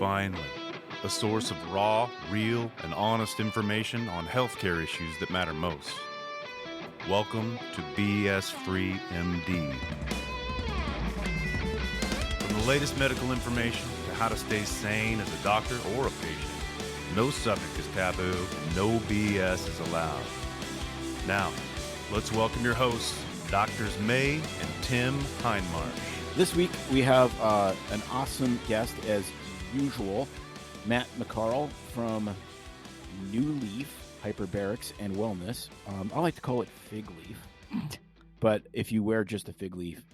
finally, a source of raw, real, and honest information on healthcare issues that matter most. Welcome to BS Free MD. From the latest medical information to how to stay sane as a doctor or a patient, no subject is taboo, no BS is allowed. Now, let's welcome your hosts, Doctors May and Tim Hindmarsh. This week we have an awesome guest as usual, Matt McCarl from New Leaf Hyperbarics and Wellness. I like to call it Fig Leaf, but if you wear just a fig leaf,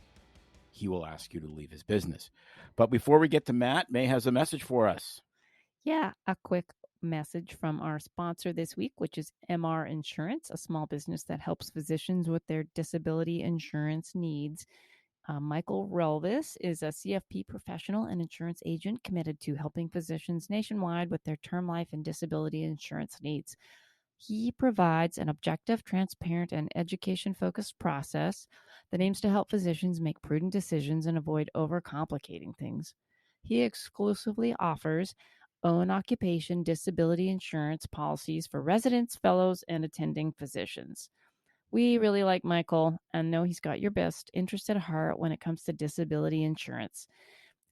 he will ask you to leave his business. But before we get to Matt, May has a message for us. Yeah, a quick message from our sponsor this week, which is MR Insurance, a small business that helps physicians with their disability insurance needs. Michael Relvis is a CFP professional and insurance agent committed to helping physicians nationwide with their term life and disability insurance needs. He provides an objective, transparent, and education-focused process that aims to help physicians make prudent decisions and avoid overcomplicating things. He exclusively offers own occupation disability insurance policies for residents, fellows, and attending physicians. We really like Michael and know he's got your best interest at heart when it comes to disability insurance.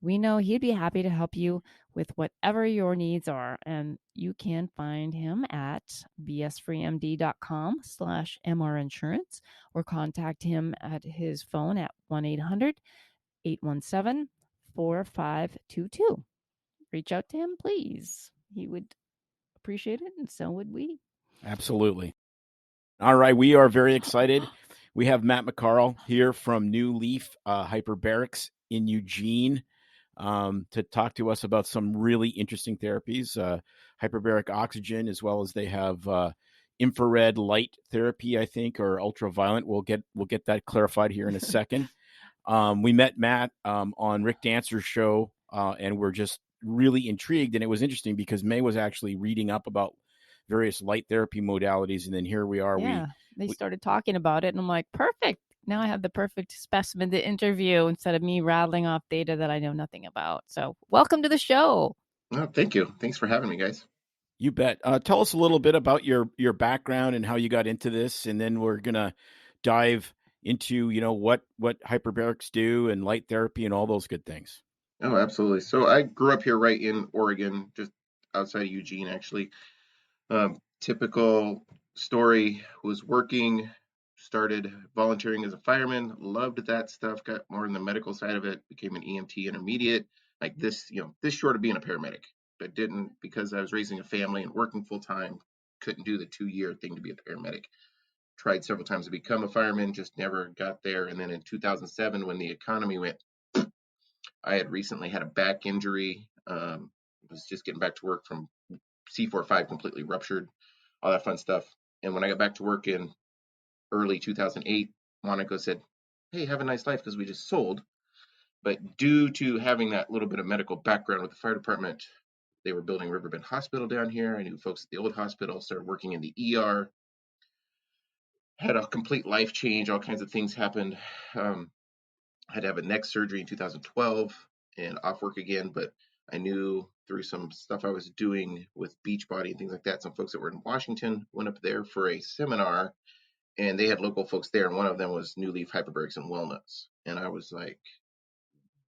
We know he'd be happy to help you with whatever your needs are, and you can find him at bsfreemd.com/mrinsurance or contact him at his phone at 1-800-817-4522. Reach out to him, please. He would appreciate it, and so would we. Absolutely. All right, we are very excited. We have Matt McCarl here from New Leaf Hyperbarics in Eugene to talk to us about some really interesting therapies, hyperbaric oxygen, as well as they have infrared light therapy, I think, or ultraviolet. We'll get that clarified here in a second. We met Matt on Rick Dancer's show, and we're just really intrigued. And it was interesting because May was actually reading up about various light therapy modalities, and then here we are. Yeah, they started talking about it, and I'm like, perfect. Now I have the perfect specimen to interview instead of me rattling off data that I know nothing about. So welcome to the show. Oh, thank you. Thanks for having me, guys. You bet. Tell us a little bit about your background and how you got into this, and then we're gonna dive into what hyperbarics do and light therapy and all those good things. Oh, absolutely. So I grew up here right in Oregon, just outside of Eugene, actually. Typical story, was working, started volunteering as a fireman, loved that stuff, got more in the medical side of it, became an EMT intermediate, like this short of being a paramedic, but didn't, because I was raising a family and working full time, couldn't do the 2-year thing to be a paramedic. Tried several times to become a fireman, just never got there. And then in 2007, when the economy went, I had recently had a back injury, was just getting back to work from C4-5 completely ruptured, all that fun stuff. And when I got back to work in early 2008, Monica said, hey, have a nice life, because we just sold. But due to having that little bit of medical background with the fire department, they were building Riverbend Hospital down here. I knew folks at the old hospital, started working in the ER, had a complete life change, all kinds of things happened. Had to have a neck surgery in 2012 and off work again, but I knew through some stuff I was doing with Beachbody and things like that, some folks that were in Washington went up there for a seminar, and they had local folks there, and one of them was New Leaf Hyperbarics and Wellness. And I was like,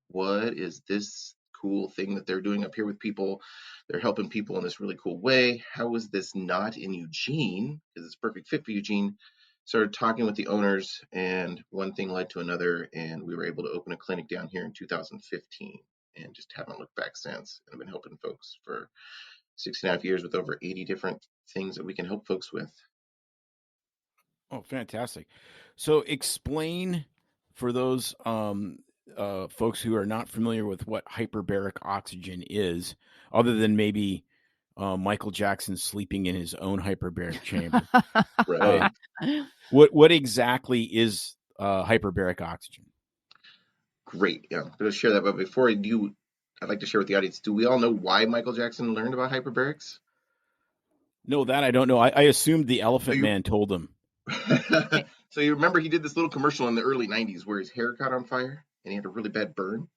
what is this cool thing that they're doing up here with people? They're helping people in this really cool way. How is this not in Eugene? Because it's a perfect fit for Eugene. Started talking with the owners, and one thing led to another, and we were able to open a clinic down here in 2015. And just haven't looked back since. And I've been helping folks for 6.5 years with over 80 different things that we can help folks with. Oh, fantastic. So explain for those folks who are not familiar with what hyperbaric oxygen is, other than maybe Michael Jackson sleeping in his own hyperbaric chamber. Right. What exactly is hyperbaric oxygen? Great. Yeah, I'm going to share that. But before I do, I'd like to share with the audience, do we all know why Michael Jackson learned about hyperbarics? No, that I don't know. I assumed the Elephant Man told him. So you remember he did this little commercial in the early 90s where his hair caught on fire and he had a really bad burn?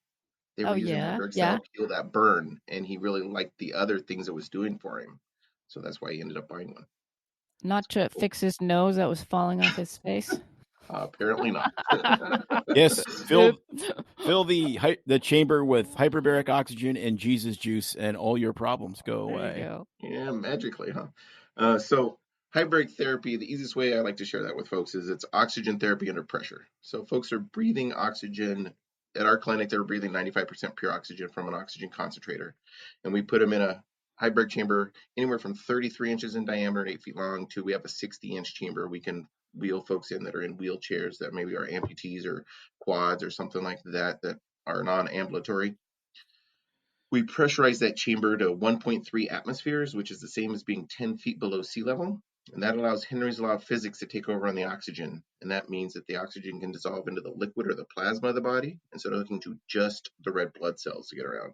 They Oh were using yeah, hyperbarics to yeah. help heal that burn, and he really liked the other things it was doing for him. So that's why he ended up buying one. Not to Cool. fix his nose that was falling off his face. Apparently not. Yes, Dude. fill the chamber with hyperbaric oxygen and Jesus juice, and all your problems go There you away. go. Yeah, magically, huh? So hyperbaric therapy, the easiest way I like to share that with folks is it's oxygen therapy under pressure. So folks are breathing oxygen. At our clinic, they're breathing 95% pure oxygen from an oxygen concentrator. And we put them in a hyperbaric chamber anywhere from 33 inches in diameter and 8 feet long to we have a 60-inch chamber we can wheel folks in that are in wheelchairs that maybe are amputees or quads or something like that that are non-ambulatory. We pressurize that chamber to 1.3 atmospheres, which is the same as being 10 feet below sea level. And that allows Henry's law of physics to take over on the oxygen. And that means that the oxygen can dissolve into the liquid or the plasma of the body instead of looking to just the red blood cells to get around.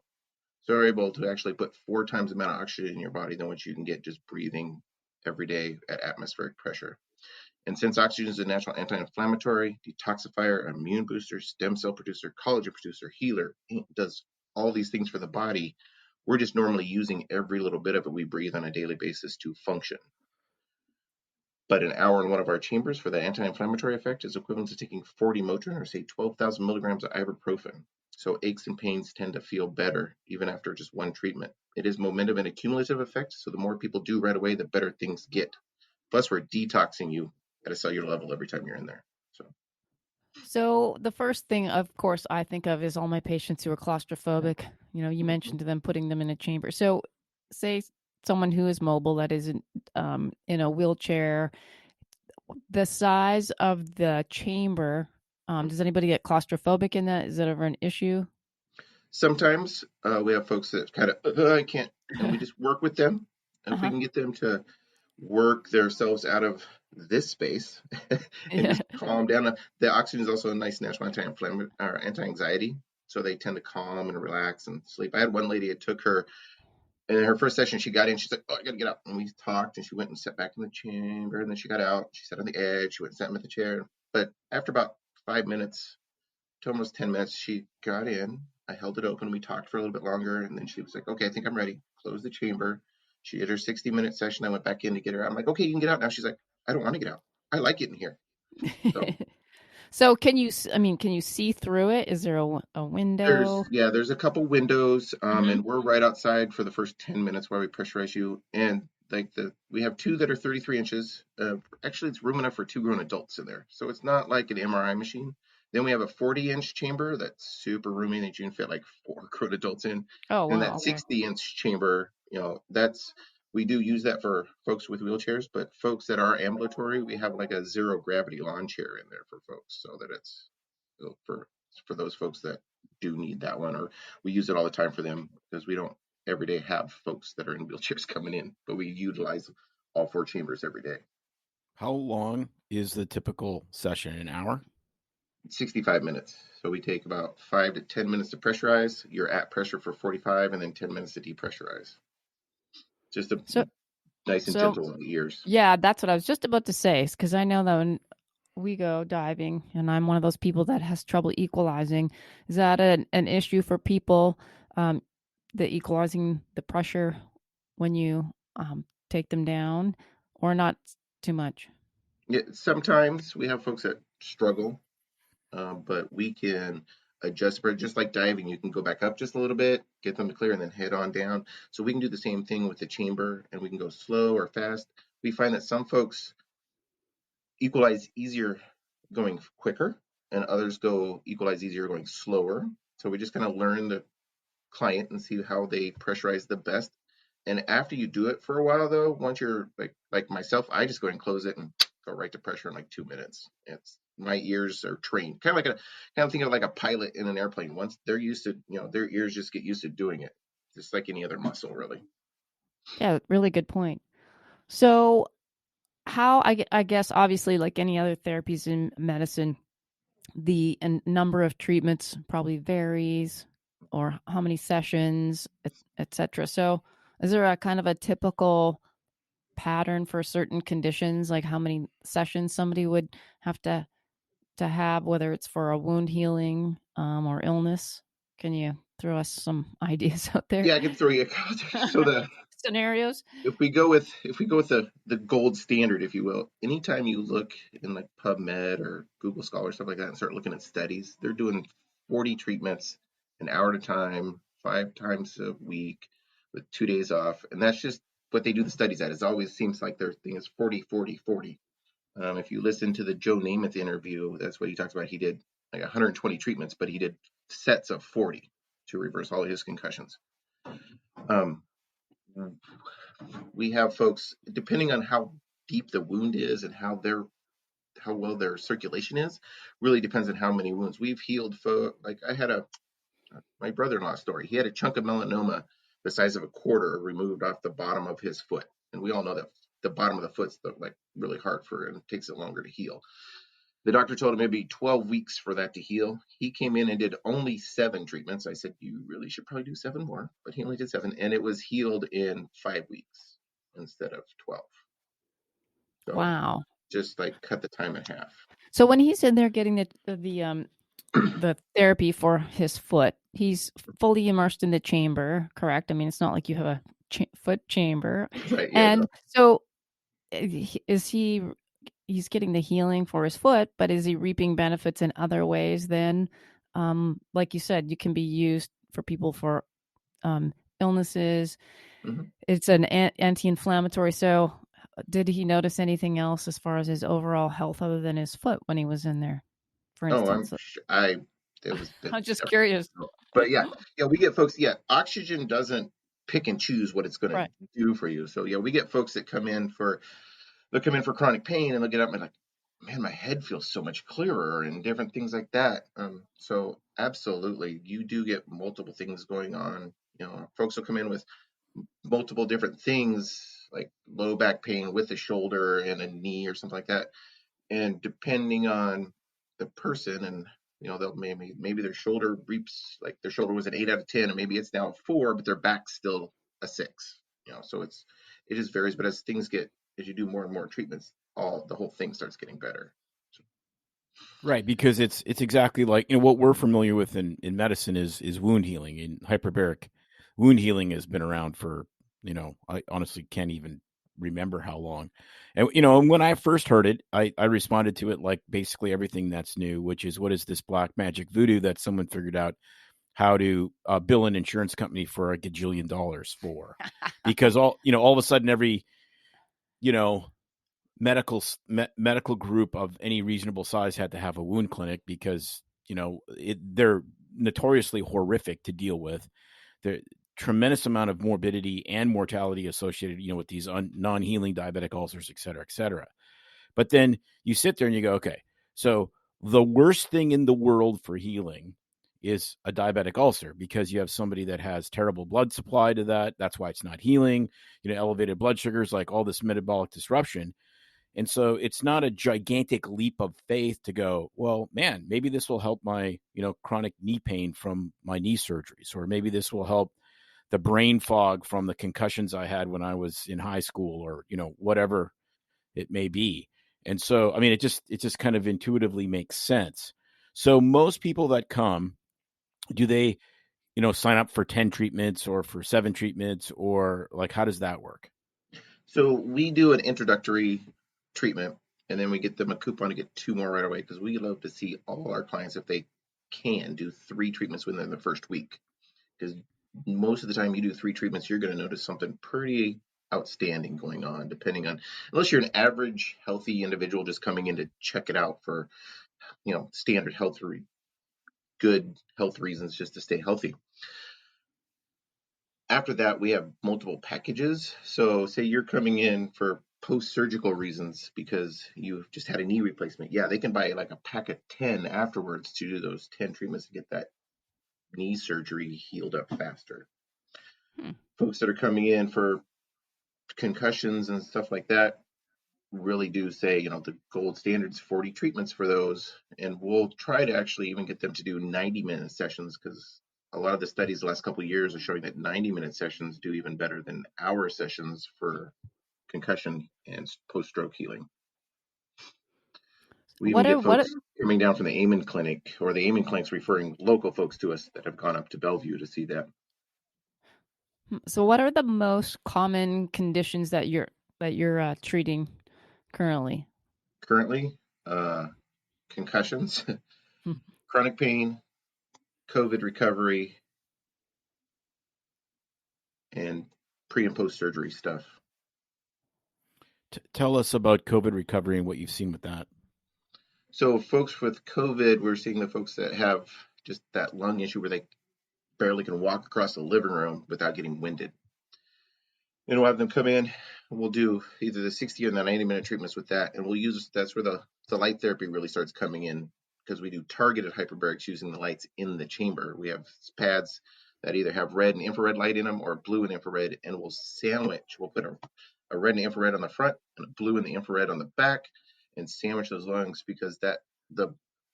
So we're able to actually put 4 times the amount of oxygen in your body than what you can get just breathing every day at atmospheric pressure. And since oxygen is a natural anti-inflammatory, detoxifier, immune booster, stem cell producer, collagen producer, healer, it does all these things for the body, we're just normally using every little bit of it we breathe on a daily basis to function. But an hour in one of our chambers for the anti-inflammatory effect is equivalent to taking 40 Motrin or say 12,000 milligrams of ibuprofen. So aches and pains tend to feel better even after just one treatment. It is momentum and accumulative effect, so the more people do right away, the better things get. Plus, we're detoxing you at a cellular level every time you're in there. So the first thing, of course, I think of is all my patients who are claustrophobic. You know, you mentioned them putting them in a chamber. So, say someone who is mobile that is in a wheelchair, the size of the chamber. Does anybody get claustrophobic in that? Is that ever an issue? Sometimes we have folks that kind of, I can't, and we just work with them. And if we Uh-huh. can get them to work themselves out of this space and just calm down. The oxygen is also a nice natural anti-inflammatory or anti-anxiety. So they tend to calm and relax and sleep. I had one lady, it took her, and in her first session, she got in, she's like, oh, I got to get out. And we talked and she went and sat back in the chamber. And then she got out, she sat on the edge, she went and sat in the chair. But after about 5 minutes, to almost 10 minutes, she got in. I held it open. We talked for a little bit longer. And then she was like, okay, I think I'm ready. Closed the chamber. She did her 60-minute session. I went back in to get her out. I'm like, okay, you can get out now. She's like, I don't want to get out. I like it in here. So So can you see through it? Is there a window? there's a couple windows, Mhm. and we're right outside for the first 10 minutes while we pressurize you. And like we have 2 that are 33 inches. Actually, it's room enough for 2 grown adults in there. So it's not like an MRI machine. Then we have a 40-inch chamber that's super roomy that you can fit like 4 grown adults in. Oh, And wow. that Okay. 60-inch chamber, we do use that for folks with wheelchairs, but folks that are ambulatory, we have like a zero gravity lawn chair in there for folks so that it's for those folks that do need that one, or we use it all the time for them because we don't every day have folks that are in wheelchairs coming in, but we utilize all 4 chambers every day. How long is the typical session? An hour? 65 minutes. So we take about 5 to 10 minutes to pressurize. You're at pressure for 45 and then 10 minutes to depressurize. Just a So nice and so gentle on the ears. yeah, that's what I was just about to say. Because I know that when we go diving, and I'm one of those people that has trouble equalizing. Is that an issue for people? The equalizing the pressure when you take them down, or not too much? Yeah, sometimes we have folks that struggle, but we can adjust for it. Just like diving, you can go back up just a little bit, get them to clear, and then head on down. So we can do the same thing with the chamber, and we can go slow or fast. We find that some folks equalize easier going quicker, and others go equalize easier going slower. So we just kind of learn the client and see how they pressurize the best. And after you do it for a while, though, once you're like myself, I just go and close it and go right to pressure in like 2 minutes. It's my ears are trained, kind of think of like a pilot in an airplane. Once they're used to, their ears just get used to doing it, just like any other muscle, really. Yeah, really good point. So how I guess obviously like any other therapies in medicine, the number of treatments probably varies, or how many sessions, etc. So is there a kind of a typical pattern for certain conditions, like how many sessions somebody would have to have, whether it's for a wound healing or illness? Can you throw us some ideas out there? Yeah, I can throw you. So Scenarios. if we go with the gold standard, if you will, anytime you look in like PubMed or Google Scholar stuff like that and start looking at studies, they're doing 40 treatments an hour at a time, 5 times a week, with 2 days off, and that's just what they do the studies at. It always seems like their thing is 40, 40, 40. If you listen to the Joe Namath interview, that's what he talks about. He did like 120 treatments, but he did sets of 40 to reverse all of his concussions. Um, we have folks, depending on how deep the wound is and how well their circulation is, really depends on how many wounds we've healed. Like I had my brother-in-law story. He had a chunk of melanoma the size of a quarter removed off the bottom of his foot, and we all know that the bottom of the foot's like really hard and takes it longer to heal. The doctor told him it'd be 12 weeks for that to heal. He came in and did only 7 treatments. I said, you really should probably do 7 more, but he only did 7, and it was healed in 5 weeks instead of 12. So Wow. just like cut the time in half. So when he's in there getting the therapy for his foot, he's fully immersed in the chamber, correct? I mean, it's not like you have a foot chamber. Right. Yeah. And so is he's getting the healing for his foot, but is he reaping benefits in other ways then? Like you said, you can be used for people for illnesses. Mm-hmm. It's an anti-inflammatory. So did he notice anything else as far as his overall health other than his foot when he was in there, for instance? I'm just curious. But yeah, we get folks. Yeah, oxygen doesn't pick and choose what it's going Right. to do for you. So yeah, we get folks that come in for chronic pain, and they'll get up and like, man, my head feels so much clearer, and different things like that. So absolutely, you do get multiple things going on. Folks will come in with multiple different things, like low back pain with a shoulder and a knee or something like that. And depending on the person, and they'll maybe their shoulder reaps, like their shoulder was an 8 out of 10, and maybe it's now a 4, but their back's still a 6. So it just varies. But as you do more and more treatments, the whole thing starts getting better. Right, because it's exactly like what we're familiar with in medicine is wound healing. In hyperbaric, wound healing has been around for I honestly can't even remember how long. And when I first heard it, I responded to it like basically everything that's new, which is, what is this black magic voodoo that someone figured out how to bill an insurance company for $1 gajillion for? Because all of a sudden every medical group of any reasonable size had to have a wound clinic, because they're notoriously horrific to deal with. The tremendous amount of morbidity and mortality associated with these non-healing diabetic ulcers, et cetera, et cetera. But then you sit there and you go, okay, so the worst thing in the world for healing is a diabetic ulcer, because you have somebody that has terrible blood supply to that. That's why it's not healing. Elevated blood sugars, like all this metabolic disruption. And so it's not a gigantic leap of faith to go, well, man, maybe this will help my, chronic knee pain from my knee surgeries, or maybe this will help the brain fog from the concussions I had when I was in high school, or, whatever it may be. And so, I mean, it just kind of intuitively makes sense. So most people that come, do they, sign up for 10 treatments or for 7 treatments, or like, how does that work? So we do an introductory treatment, and then we get them a coupon to get 2 more right away, because we love to see all our clients, if they can, do 3 treatments within the first week. Because most of the time you do 3 treatments, you're going to notice something pretty outstanding going on, unless you're an average healthy individual just coming in to check it out for, standard good health reasons, just to stay healthy. After that, we have multiple packages. So say you're coming in for post-surgical reasons because you've just had a knee replacement. Yeah, they can buy like a pack of 10 afterwards to do those 10 treatments to get that knee surgery healed up faster. Folks that are coming in for concussions and stuff like that really do say, the gold standard's 40 treatments for those. And we'll try to actually even get them to do 90-minute sessions, because a lot of the studies the last couple of years are showing that 90-minute sessions do even better than hour sessions for concussion and post-stroke healing. We even get folks coming down from the Amen Clinic, or the Amen Clinic's referring local folks to us that have gone up to Bellevue to see that. So what are the most common conditions that you're treating currently? Currently, concussions, chronic pain, COVID recovery, and pre and post surgery stuff. Tell us about COVID recovery and what you've seen with that. So folks with COVID, we're seeing the folks that have just that lung issue where they barely can walk across the living room without getting winded. And we'll have them come in, and we'll do either the 60 or the 90-minute treatments with that. And we'll use, that's where the light therapy really starts coming in, because we do targeted hyperbarics using the lights in the chamber. We have pads that either have red and infrared light in them or blue and infrared, and we'll put a red and infrared on the front and a blue and the infrared on the back and sandwich those lungs, because the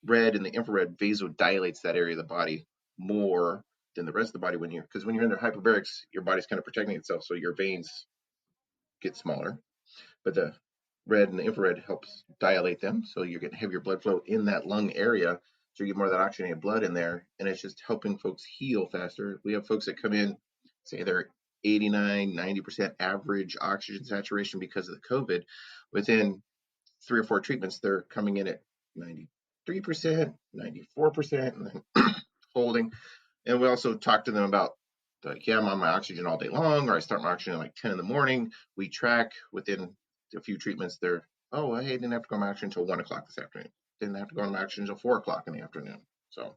red and the infrared vasodilates that area of the body more than the rest of the body because when you're under hyperbarics, your body's kind of protecting itself, so your veins get smaller. But the red and the infrared helps dilate them, so you're getting heavier blood flow in that lung area, so you get more of that oxygenated blood in there, and it's just helping folks heal faster. We have folks that come in, say they're 89, 90% average oxygen saturation because of the COVID. Within 3 or 4 treatments, they're coming in at 93%, 94%, and then holding. And we also talk to them about, like, yeah, I'm on my oxygen all day long, or I start my oxygen at like 10 in the morning. We track within a few treatments. They're, oh, hey, I didn't have to go on my oxygen until 1 o'clock this afternoon. Didn't have to go on my oxygen until 4 o'clock in the afternoon. So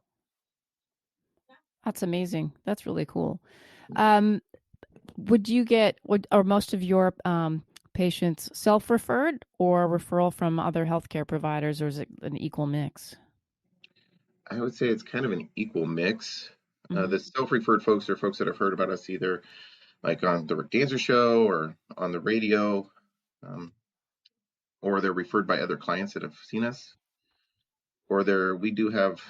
that's amazing. That's really cool. Are most of your patients self-referred or referral from other healthcare providers, or is it an equal mix? I would say it's kind of an equal mix. The self-referred folks are folks that have heard about us either like on the Rick Dancer show or on the radio, or they're referred by other clients that have seen us. Or we do have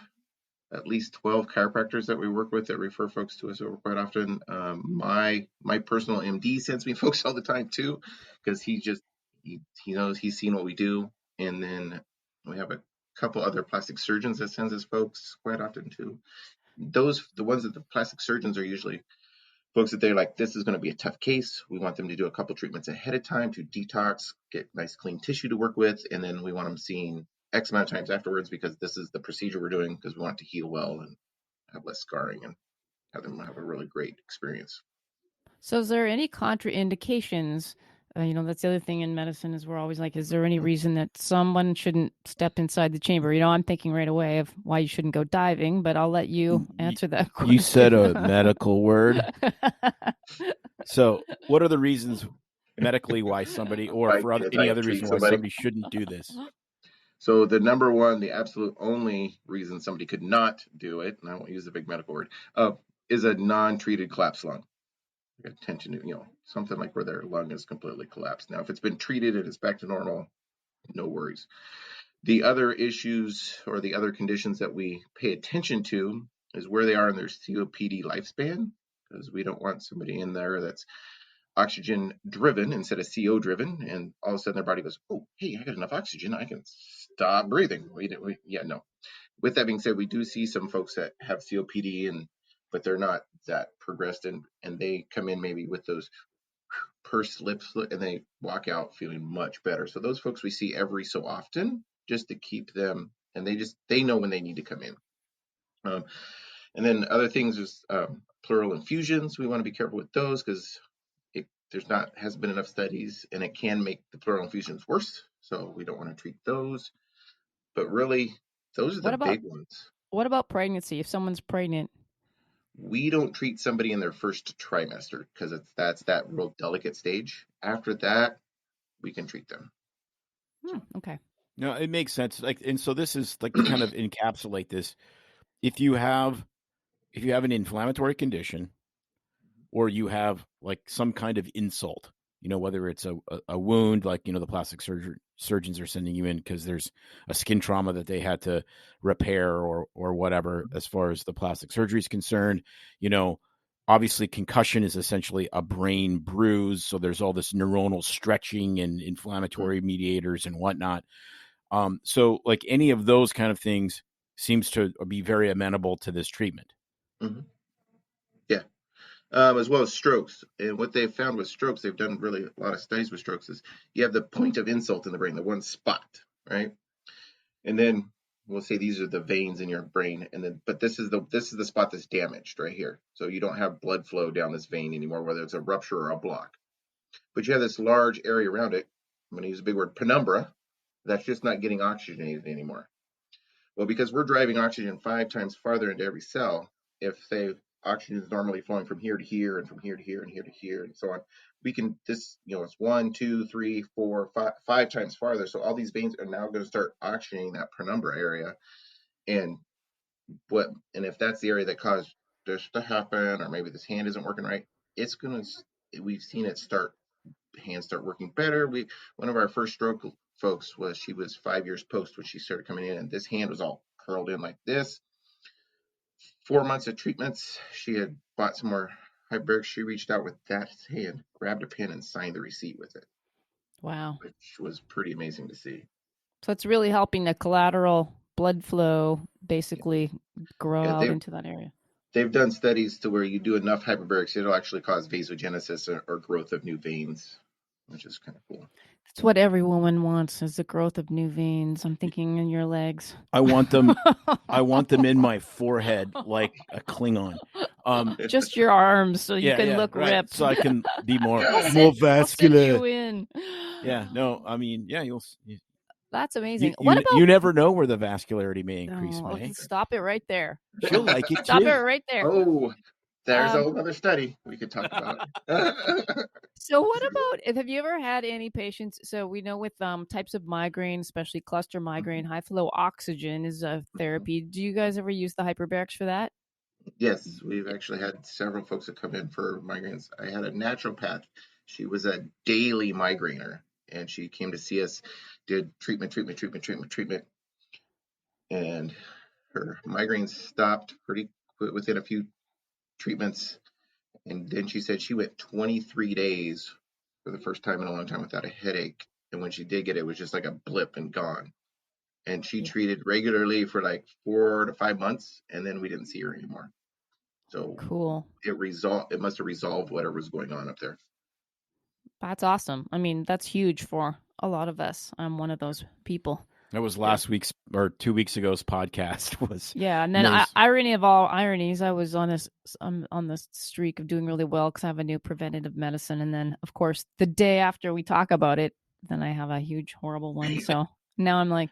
at least 12 chiropractors that we work with that refer folks to us over quite often. My personal MD sends me folks all the time too, because he knows, he's seen what we do. And then we have a couple other plastic surgeons that sends us folks quite often too. The ones that the plastic surgeons are usually folks that they're like, this is going to be a tough case. We want them to do a couple treatments ahead of time to detox, get nice clean tissue to work with, and then we want them seen X amount of times afterwards, because this is the procedure we're doing, because we want it to heal well and have less scarring and have them have a really great experience. So is there any contraindications? That's the other thing in medicine is we're always like, is there any reason that someone shouldn't step inside the chamber? I'm thinking right away of why you shouldn't go diving, but I'll let you answer that question. You said a medical word. So what are the reasons medically why somebody, or for any other reason why somebody shouldn't do this? So the number one, the absolute only reason somebody could not do it, and I won't use the big medical word, is a non-treated collapsed lung. Tension, something like where their lung is completely collapsed. Now, if it's been treated and it's back to normal, no worries. The other issues or the other conditions that we pay attention to is where they are in their COPD lifespan, because we don't want somebody in there that's oxygen driven instead of CO driven, and all of a sudden their body goes, oh, hey, I got enough oxygen, I can stop breathing. No. With that being said, we do see some folks that have COPD, but they're not that progressed, and they come in maybe with those pursed lips and they walk out feeling much better. So those folks we see every so often just to keep them, and they know when they need to come in. And then other things is pleural infusions. We want to be careful with those, because hasn't been enough studies, and it can make the pleural infusions worse. So we don't want to treat those. But really, those are the big ones. What about pregnancy? If someone's pregnant, we don't treat somebody in their first trimester, because that's that real delicate stage. After that, we can treat them. Okay. No, it makes sense. And so this is like to kind of encapsulate this. If you have an inflammatory condition, or you have like some kind of insult, whether it's a wound, like, the plastic surgeons are sending you in because there's a skin trauma that they had to repair or whatever, as far as the plastic surgery is concerned, obviously concussion is essentially a brain bruise. So there's all this neuronal stretching and inflammatory mediators and whatnot. So like any of those kind of things seems to be very amenable to this treatment. Mm-hmm. Yeah. As well as strokes. And what they've found with strokes, they've done really a lot of studies with strokes, is you have the point of insult in the brain, the one spot, right? And then we'll say these are the veins in your brain, and then but this is the spot that's damaged right here. So you don't have blood flow down this vein anymore, whether it's a rupture or a block. But you have this large area around it. I'm going to use a big word, penumbra, that's just not getting oxygenated anymore. Well, because we're driving oxygen 5 times farther into every cell, if say oxygen is normally flowing from here to here and from here to here and here to here and so on, we can it's 1, 2, 3, 4, 5 times farther. So all these veins are now going to start oxygenating that penumbra area. And if that's the area that caused this to happen, or maybe this hand isn't working right, we've seen hands start working better. One of our first stroke folks she was 5 years post when she started coming in, and this hand was all curled in like this. 4 months of treatments, she had bought some more Hyperbarics. She reached out with that hand, grabbed a pen, and signed the receipt with it. Wow. Which was pretty amazing to see. So it's really helping the collateral blood flow basically grow out into that area. They've done studies to where you do enough hyperbarics, it'll actually cause vasogenesis or growth of new veins, which is kind of cool. That's what every woman wants, is the growth of new veins. I'm thinking in your legs. I want them in my forehead like a Klingon. Just your arms, so you can look right. ripped. So I can be more vascular. I'll sit you in. Yeah, no, I mean, yeah, that's amazing. What about you never know where the vascularity may increase, May. Stop it right there. She'll like it Stop too. it right there. Oh, there's a whole other study we could talk about. So what about, have you ever had any patients, so we know with types of migraine, especially cluster migraine, high flow oxygen is a therapy. Do you guys ever use the hyperbarics for that? Yes, we've actually had several folks that come in for migraines. I had a naturopath. She was a daily migrainer, and she came to see us, did treatment, and her migraines stopped pretty quick within a few treatments. And then she said she went 23 days for the first time in a long time without a headache. And when she did get it, it was just like a blip and gone. And she treated regularly for like 4 to 5 months, and then we didn't see her anymore. So cool. It must have resolved whatever was going on up there. That's awesome. I mean, that's huge for a lot of us. I'm one of those people. That was last week's or 2 weeks ago's podcast was. Yeah, and then irony of all ironies, I was on this streak of doing really well because I have a new preventative medicine, and then of course the day after we talk about it, then I have a huge horrible one. So now I'm like,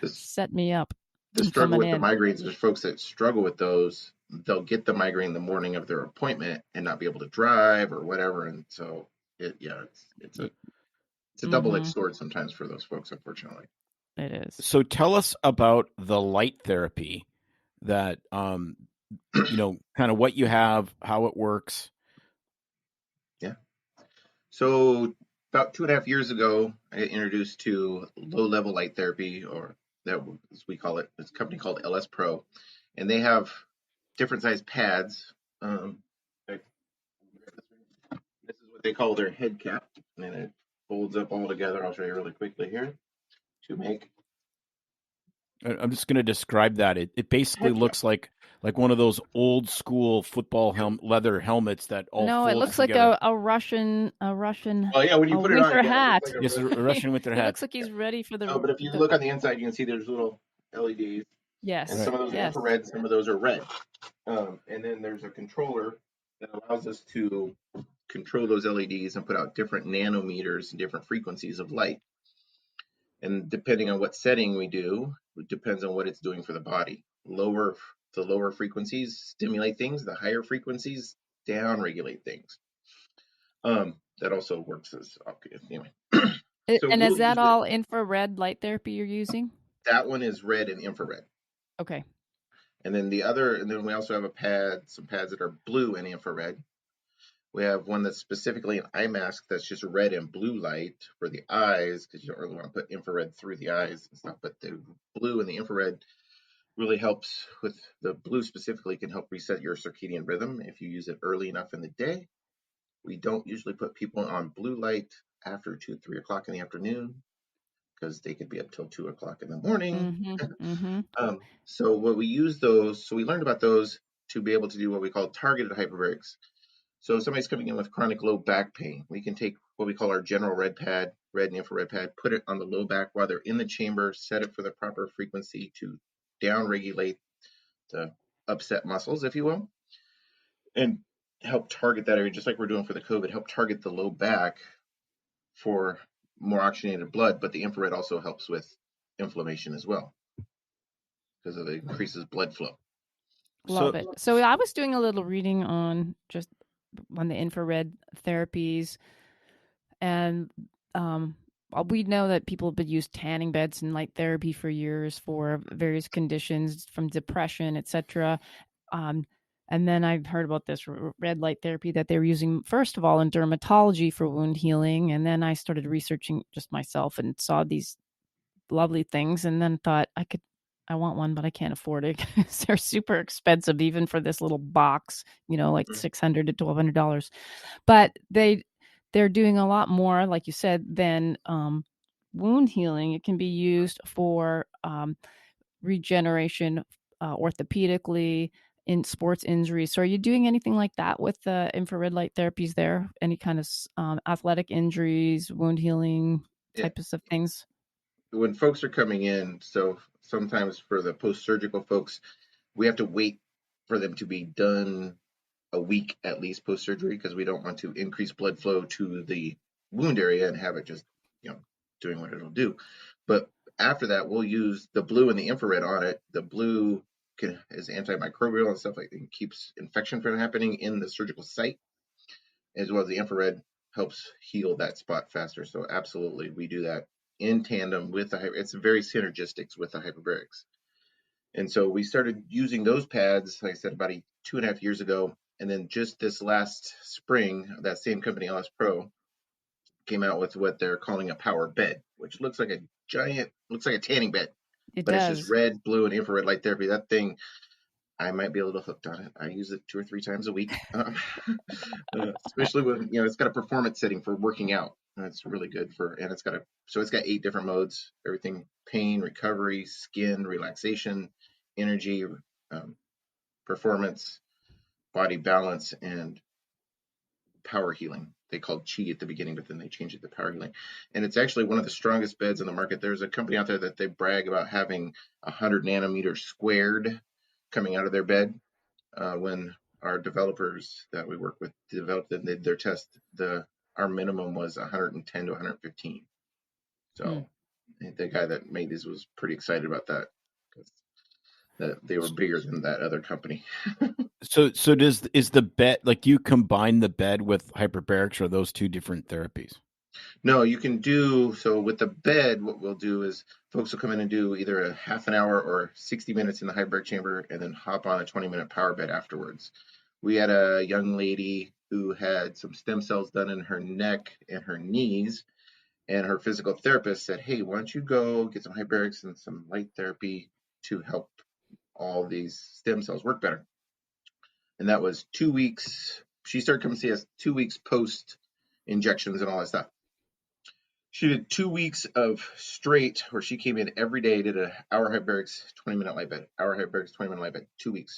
set me up. The struggle with the migraines, there's folks that struggle with those. They'll get the migraine the morning of their appointment and not be able to drive or whatever, and so it's a double-edged sword sometimes for those folks, unfortunately. It is. So tell us about the light therapy that, kind of what you have, how it works. Yeah. So about 2.5 years ago, I got introduced to low-level light therapy, or that as we call it. It's a company called LS Pro, and they have different size pads. This is what they call their head cap, and then it folds up all together. I'll show you really quickly here to make. I'm just going to describe that. It basically looks like one of those old school football leather helmets that all. No, it looks together. like a Russian. Oh yeah, when you put it winter on, hat. Like yes, a Russian winter hat. It looks like he's ready for the. Oh, but if you look on the inside, you can see there's little LEDs. Yes. And some of those are infrared, some of those are red. And then there's a controller that allows us to control those LEDs and put out different nanometers and different frequencies of light. And depending on what setting we do, it depends on what it's doing for the body. The lower frequencies stimulate things, the higher frequencies down-regulate things. That also works as anyway. And is that all infrared light therapy you're using? That one is red and infrared. Okay. And then we also have some pads that are blue and infrared. We have one that's specifically an eye mask that's just red and blue light for the eyes, because you don't really want to put infrared through the eyes and stuff. But the blue and the infrared really helps with the blue specifically can help reset your circadian rhythm if you use it early enough in the day. We don't usually put people on blue light after 2-3 o'clock in the afternoon, because they could be up till 2 o'clock in the morning. Mm-hmm. So what we use those, so we learned about those to be able to do what we call targeted hyperbarics. So if somebody's coming in with chronic low back pain, we can take what we call our general red pad, red and infrared pad, put it on the low back while they're in the chamber, set it for the proper frequency to down-regulate the upset muscles, if you will, and help target that area, just like we're doing for the COVID, help target the low back for more oxygenated blood, but the infrared also helps with inflammation as well because it increases blood flow. Love it. So I was doing a little reading on the infrared therapies, and we know that people have been used tanning beds and light therapy for years for various conditions, from depression, etc. And then I've heard about this red light therapy that they were using, first of all, in dermatology for wound healing. And then I started researching just myself and saw these lovely things, and then thought I want one, but I can't afford it because they're super expensive, even for this little box, like $600 to $1,200. But they're doing a lot more, like you said, than wound healing. It can be used for regeneration, orthopedically, in sports injuries. So are you doing anything like that with the infrared light therapies there? Any kind of athletic injuries, wound healing types of things? When folks are coming in, so sometimes for the post-surgical folks, we have to wait for them to be done a week at least post-surgery, because we don't want to increase blood flow to the wound area and have it just, doing what it'll do. But after that, we'll use the blue and the infrared on it. The blue is antimicrobial and stuff like that. It keeps infection from happening in the surgical site, as well as the infrared helps heal that spot faster. So absolutely, we do that in tandem with it's very synergistic with the hyperbarics. And so we started using those pads, like I said, about 2.5 years ago. And then just this last spring, that same company, LS Pro, came out with what they're calling a power bed, which looks like a tanning bed. But it's just red, blue, and infrared light therapy. That thing, I might be a little hooked on it. I use it 2 or 3 times a week, especially when it's got a performance setting for working out. And it's really good and it's got 8 different modes: everything, pain, recovery, skin, relaxation, energy, performance, body balance, and power healing. They called Chi at the beginning, but then they changed it to power healing. And it's actually one of the strongest beds in the market. There's a company out there that they brag about having 100 nanometers squared coming out of their bed. When our developers that we work with developed them, their test, our minimum was 110 to 115. So the guy that made these was pretty excited about that, because they were bigger than that other company. So is the bed, like, you combine the bed with hyperbarics, or are those 2 different therapies? No, you can do, so with the bed, what we'll do is folks will come in and do either a half an hour or 60 minutes in the hyperbaric chamber and then hop on a 20-minute power bed afterwards. We had a young lady who had some stem cells done in her neck and her knees, and her physical therapist said, hey, why don't you go get some hyperbarics and some light therapy to help all these stem cells work better. And that was 2 weeks. She started coming to see us 2 weeks post injections and all that stuff. She did 2 weeks of straight where she came in every day, did an hour hyperbarics, 20-minute light bed, hour hyperbarics, 20-minute light bed, 2 weeks.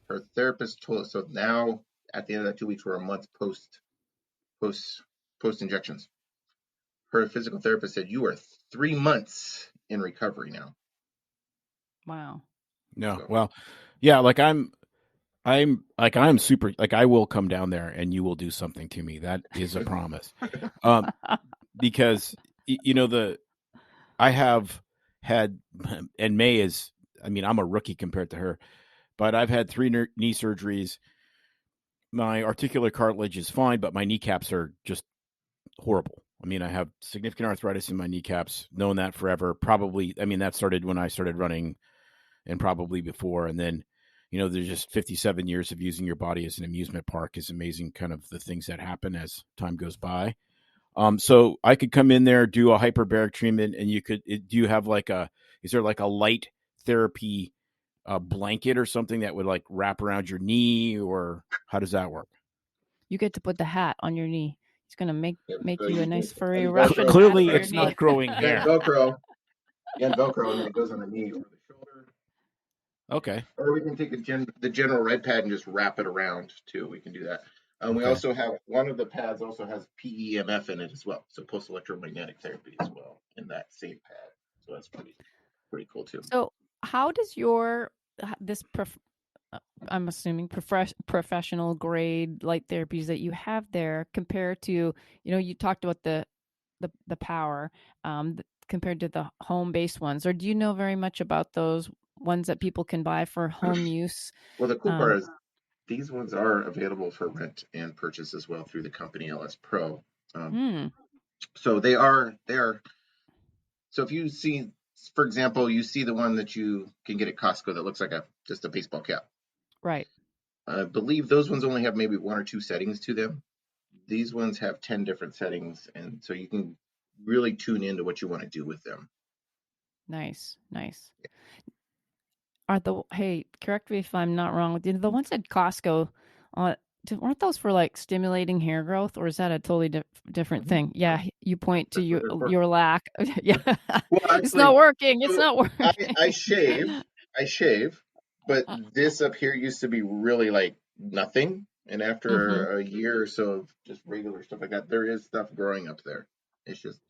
Her therapist told us, so now at the end of that 2 weeks, we're a month post injections. Her physical therapist said, you are 3 months in recovery now. Wow. No. So, well, yeah, like I'm super, like, I will come down there and you will do something to me. That is a promise. Because I have had, and May is, I'm a rookie compared to her, but I've had 3 knee surgeries. My articular cartilage is fine, but my kneecaps are just horrible. I have significant arthritis in my kneecaps, known that forever. Probably, that started when I started running, and probably before. And then, there's just 57 years of using your body as an amusement park is amazing, kind of the things that happen as time goes by. So I could come in there, do a hyperbaric treatment, and do you have is there like a light therapy blanket or something that would like wrap around your knee, or how does that work? You get to put the hat on your knee. He's gonna make So you a you nice get furry and Russian Velcro. Clearly, for your it's knee. not growing And hair. Velcro. And Velcro, and then it goes on the knee or the shoulder. Okay. Or we can take the general red pad and just wrap it around too. We can do that. We Okay. also have one of the pads also has PEMF in it as well, so post electromagnetic therapy as well in that same pad. So that's pretty cool too. So how does this I'm assuming professional grade light therapies that you have there compare to, you talked about the power compared to the home based ones, or do you know very much about those ones that people can buy for home use? Well, the cool part is these ones are available for rent and purchase as well through the company LS Pro. So they are. So if you see, for example, you see the one that you can get at Costco that looks like just a baseball cap. Right. I believe those ones only have maybe one or two settings to them. These ones have 10 different settings, and so you can really tune into what you want to do with them. Nice. Hey, correct me if I'm not wrong, the ones at Costco, weren't those for like stimulating hair growth, or is that a totally different thing? Yeah, you point to your lack. Yeah, Well, it's not actually, working. It's so not working. I shave, but this up here used to be really like nothing. And after a year or so of just regular stuff like that, there is stuff growing up there. It's just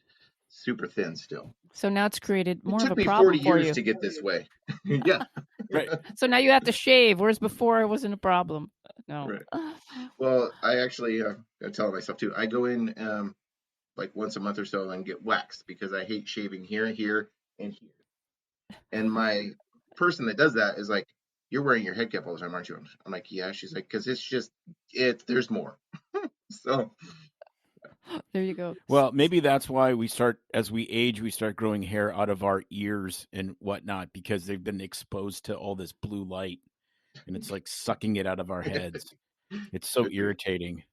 super thin still. So now it's created It more of took a me 40 problem for years you. to get this way. Yeah. Right. So now you have to shave, whereas before it wasn't a problem. No. Right. Well, I actually I tell myself too. I go in like once a month or so and get waxed because I hate shaving here, and here. And my person that does that is like, "You're wearing your head cap all the time, aren't you?" I'm like, "Yeah." She's like, "Because it's just There's more." So There you go. Well, maybe that's why as we age, we start growing hair out of our ears and whatnot because they've been exposed to all this blue light, and it's like sucking it out of our heads. It's so Could be. irritating.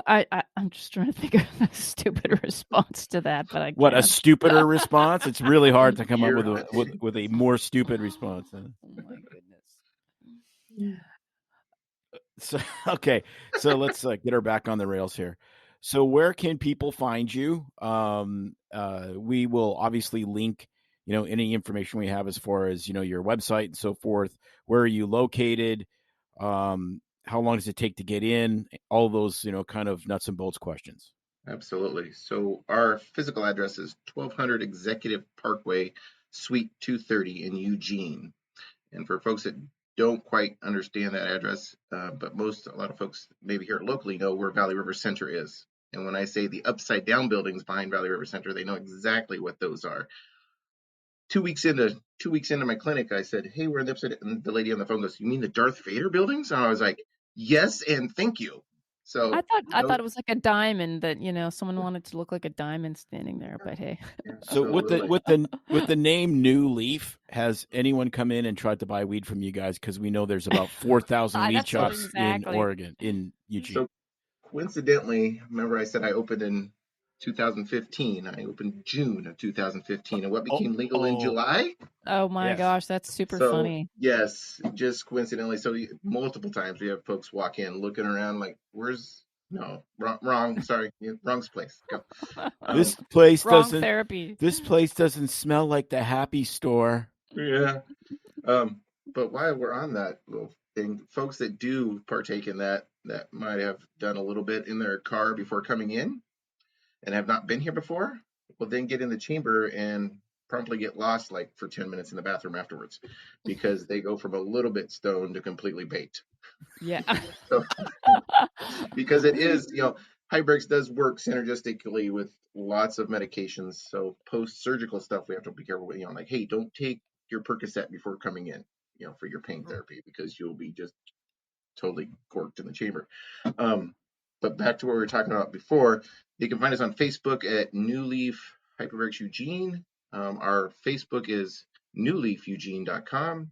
I'm just trying to think of a stupid response to that, but I What a can't. stupider response! It's really hard to come up with Irritating. with a more stupid response. Oh my goodness. So okay, so let's get her back on the rails here. So where can people find you? We will obviously link, any information we have as far as your website and so forth. Where are you located? How long does it take to get in? All those kind of nuts and bolts questions. Absolutely. So our physical address is 1200 Executive Parkway, Suite 230 in Eugene. And for folks that don't quite understand that address, but a lot of folks maybe here locally know where Valley River Center is. And when I say the upside down buildings behind Valley River Center, they know exactly what those are. 2 weeks into my clinic, I said, "Hey, we're in the upside," and the lady on the phone goes, "You mean the Darth Vader buildings?" And I was like, "Yes, and thank you." So I thought it was like a diamond that someone wanted to look like a diamond standing there, but hey. So with the name New Leaf, has anyone come in and tried to buy weed from you guys? Because we know there's about 4,000 weed shops in Oregon, in Eugene. So coincidentally, remember I said I opened in 2015. I opened June of 2015, and what became legal in July? Oh my gosh, that's super funny. Yes, just coincidentally. So multiple times we have folks walk in looking around like, wrong, sorry, wrong place. Go. This place doesn't therapy. This place doesn't smell like the Happy Store. Yeah. But while we're on that little thing, folks that do partake in that might have done a little bit in their car before coming in and have not been here before, will then get in the chamber and promptly get lost like for 10 minutes in the bathroom afterwards because they go from a little bit stoned to completely baked. Yeah. So, because it is, Hyperbarics does work synergistically with lots of medications. So post-surgical stuff, we have to be careful with, like, hey, don't take your Percocet before coming in, for your pain therapy because you'll be just totally corked in the chamber. But back to what we were talking about before, you can find us on Facebook at New Leaf Hyperbarics Eugene. Our Facebook is newleafeugene.com.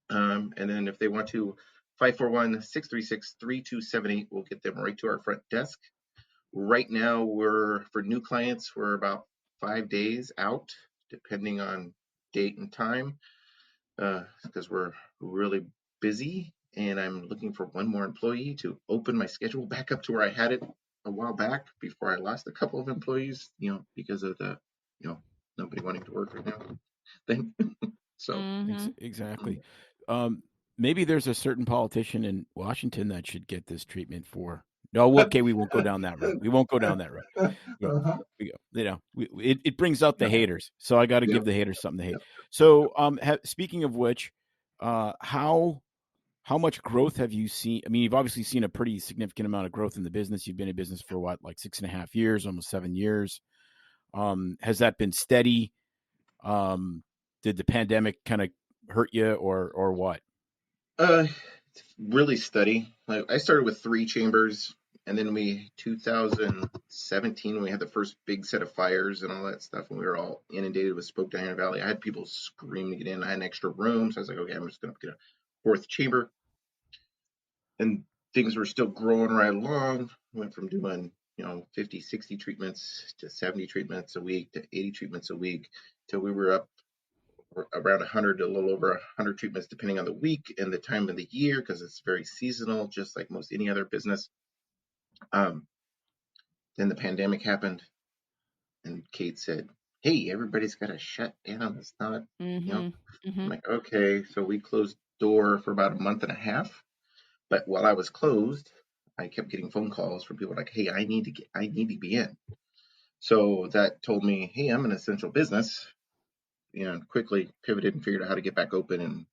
And then if they want to, 541-636-3278 will get them right to our front desk. Right now, for new clients, we're about 5 days out, depending on date and time, because we're really busy. And I'm looking for one more employee to open my schedule back up to where I had it a while back before I lost a couple of employees, because of the, nobody wanting to work right now thing. So Mhm. Exactly. Maybe there's a certain politician in Washington that should get this treatment for. No, okay, we won't go down that road. We won't go down that road. You know, Uh-huh. it brings out the Yeah. haters. So I got to Yep. give the haters something to hate. Yep. So, speaking of which, how much growth have you seen? I mean, you've obviously seen a pretty significant amount of growth in the business. You've been in business for what, like 6.5 years, almost 7 years. Has that been steady? Did the pandemic kind of hurt you or what? It's really steady. Like, I started with 3 chambers, and then 2017, when we had the first big set of fires and all that stuff, and we were all inundated with Spoke Diana Valley. I had people screaming to get in. I had an extra room, so I was like, okay, I'm just going to get a 4th chamber. And things were still growing right along. Went from doing 50, 60 treatments to 70 treatments a week to 80 treatments a week till we were up around 100 to a little over 100 treatments depending on the week and the time of the year, because it's very seasonal, just like most any other business. Then the pandemic happened, and Kate said, hey, everybody's got to shut down. It's not, Mhm. I'm Mhm. like, okay. So we closed door for about a month and a half. But while I was closed, I kept getting phone calls from people like, hey, I need to be in. So that told me, hey, I'm an essential business, and quickly pivoted and figured out how to get back open, and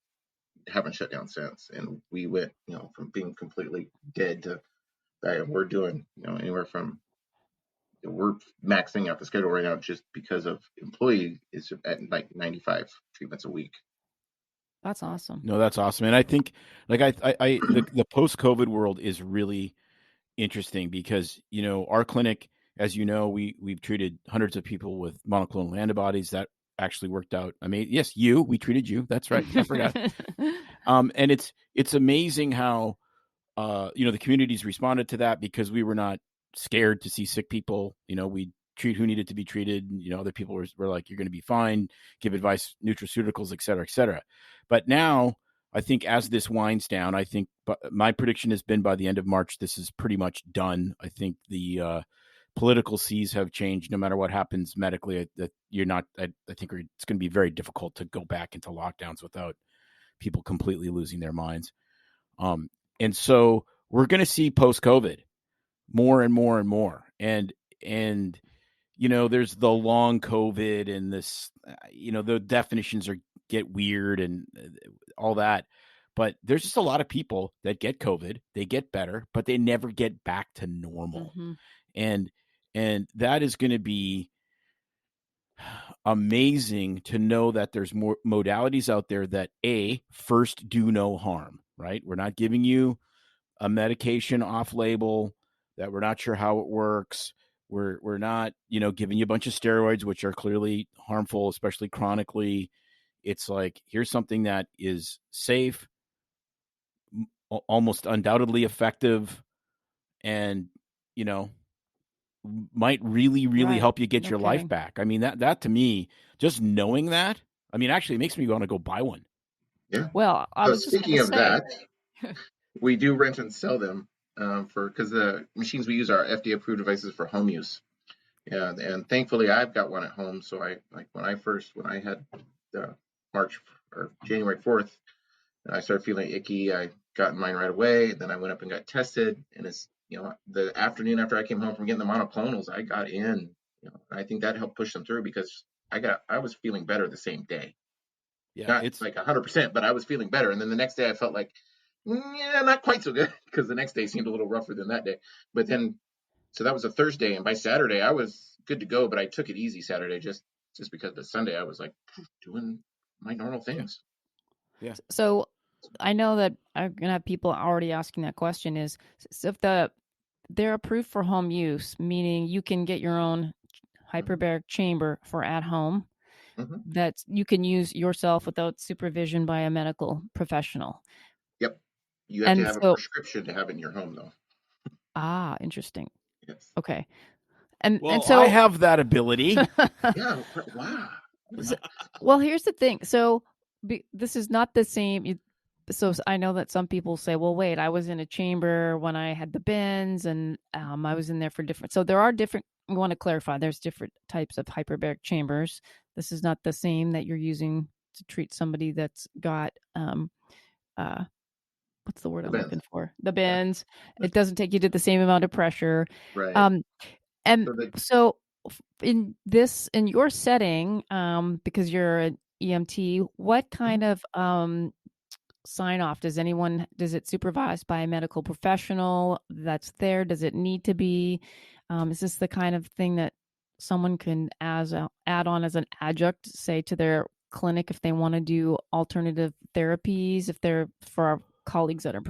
haven't shut down since. And we went, from being completely dead to we're doing, anywhere from, we're maxing out the schedule right now just because of employee is at like 95 treatments a week. That's awesome. No, that's awesome. And I think like the post-COVID world is really interesting because, our clinic, as you know, we've treated hundreds of people with monoclonal antibodies. That actually worked out. I mean, yes, we treated you. That's right. I forgot. And it's amazing how, the communities responded to that because we were not scared to see sick people. We treat who needed to be treated. Other people were like, you're going to be fine, give advice, nutraceuticals, et cetera, et cetera. But now I think as this winds down, I think my prediction has been by the end of March, this is pretty much done. I think the political seas have changed no matter what happens medically. That you're not, I think it's going to be very difficult to go back into lockdowns without people completely losing their minds. And so we're going to see post-COVID more and more and more. And there's the long COVID and this, the definitions get weird and all that. But there's just a lot of people that get COVID, they get better, but they never get back to normal. Mhm. And that is going to be amazing to know that there's more modalities out there that first do no harm, right? We're not giving you a medication off label that we're not sure how it works. We're not, giving you a bunch of steroids, which are clearly harmful, especially chronically. It's like, here's something that is safe, almost undoubtedly effective, and, might really, really Right. help you get No your life kidding. back. I mean, that to me, just knowing that, I mean, actually it makes me want to go buy one. Yeah. Well, I So was just going speaking to of say. that, we do rent and sell them because the machines we use are FDA approved devices for home use. Yeah, and thankfully I've got one at home. So when I had the March or January 4th, and I started feeling icky, I got mine right away. Then I went up and got tested, and it's the afternoon after I came home from getting the monoclonals, I got in. And I think that helped push them through because I was feeling better the same day. Yeah, Not it's like 100%, but I was feeling better. And then the next day I felt like, yeah, not quite so good because the next day seemed a little rougher than that day. But then, so that was a Thursday, and by Saturday I was good to go. But I took it easy Saturday just because the Sunday I was like doing my normal things. yeah. So I know that I'm going to have people already asking that question is, so if they're approved for home use, meaning you can get your own hyperbaric chamber for at home Mm-hmm. that you can use yourself without supervision by a medical professional. Yep. You have to And have a so, prescription to have it in your home, though. interesting. Yes. Okay. And well, so I have that ability. Yeah. Wow. well, here's the thing. So this is not the same. so I know that some people say, well, wait, I was in a chamber when I had the bends, and I was in there for different. So there are different. We want to clarify. There's different types of hyperbaric chambers. This is not the same that you're using to treat somebody that's got what's the word I'm looking for? The bends. Yeah. It doesn't take you to the same amount of pressure. Right. And so in your setting, because you're an EMT, what kind of sign off does it supervised by a medical professional that's there? Does it need to be? Is this the kind of thing that someone can add on as an adjunct, say, to their clinic if they want to do alternative therapies, if they're for our colleagues that are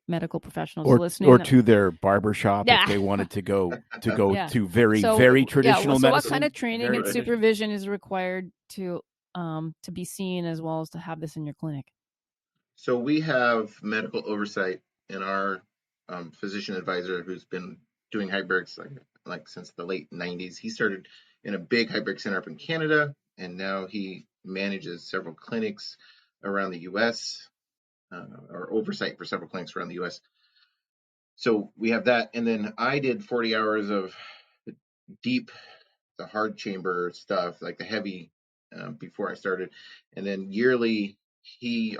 medical professionals listening, or to their barbershop if they wanted to go to very traditional so medicine. what kind of training and supervision is required to be seen as well as to have this in your clinic? So we have medical oversight in our physician advisor who's been doing hyperbarics like since the late 90s. He started in a big hyperbaric center up in Canada, and now he manages several clinics around the U.S. Or oversight for several clinics around the U.S. So we have that, and then I did 40 hours of the hard chamber stuff, like the heavy, before I started, and then yearly,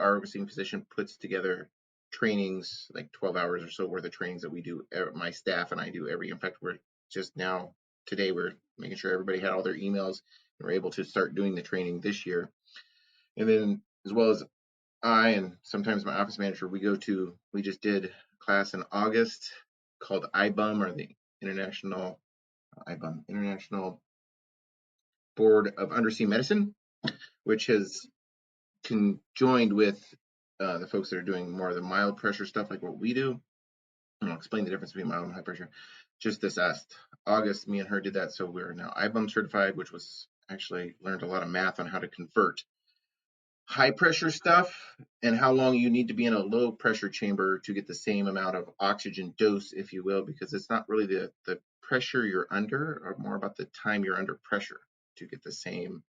our overseeing physician puts together trainings, like 12 hours or so worth of trainings that we do. My staff and I do every. In fact, we're just now today we're making sure everybody had all their emails and we're able to start doing the training this year, and then as well as I and sometimes my office manager, we just did a class in August called IBUM, or the International Board of Undersea Medicine, which has conjoined with the folks that are doing more of the mild pressure stuff like what we do. And I'll explain the difference between mild and high pressure. Just this last August, me and her did that, so we're now IBUM certified, which was actually learned a lot of math on how to convert high pressure stuff and how long you need to be in a low pressure chamber to get the same amount of oxygen dose, if you will, because it's not really the pressure you're under, or more about the time you're under pressure to get the same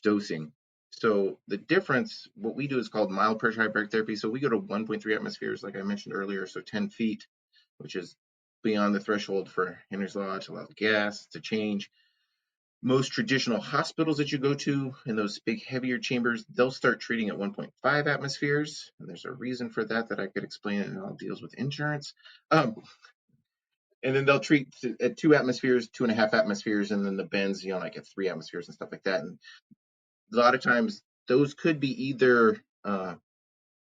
dosing. So the difference, what we do is called mild pressure hyperbaric therapy. So we go to 1.3 atmospheres, like I mentioned earlier, so 10 feet, which is beyond the threshold for Henry's Law to allow the gas to change. Most traditional hospitals that you go to in those big, heavier chambers, they'll start treating at 1.5 atmospheres. And there's a reason for that I could explain, and it all deals with insurance. And then they'll treat at 2 atmospheres, 2.5 atmospheres, and then the bends, like at 3 atmospheres and stuff like that. And a lot of times those could be either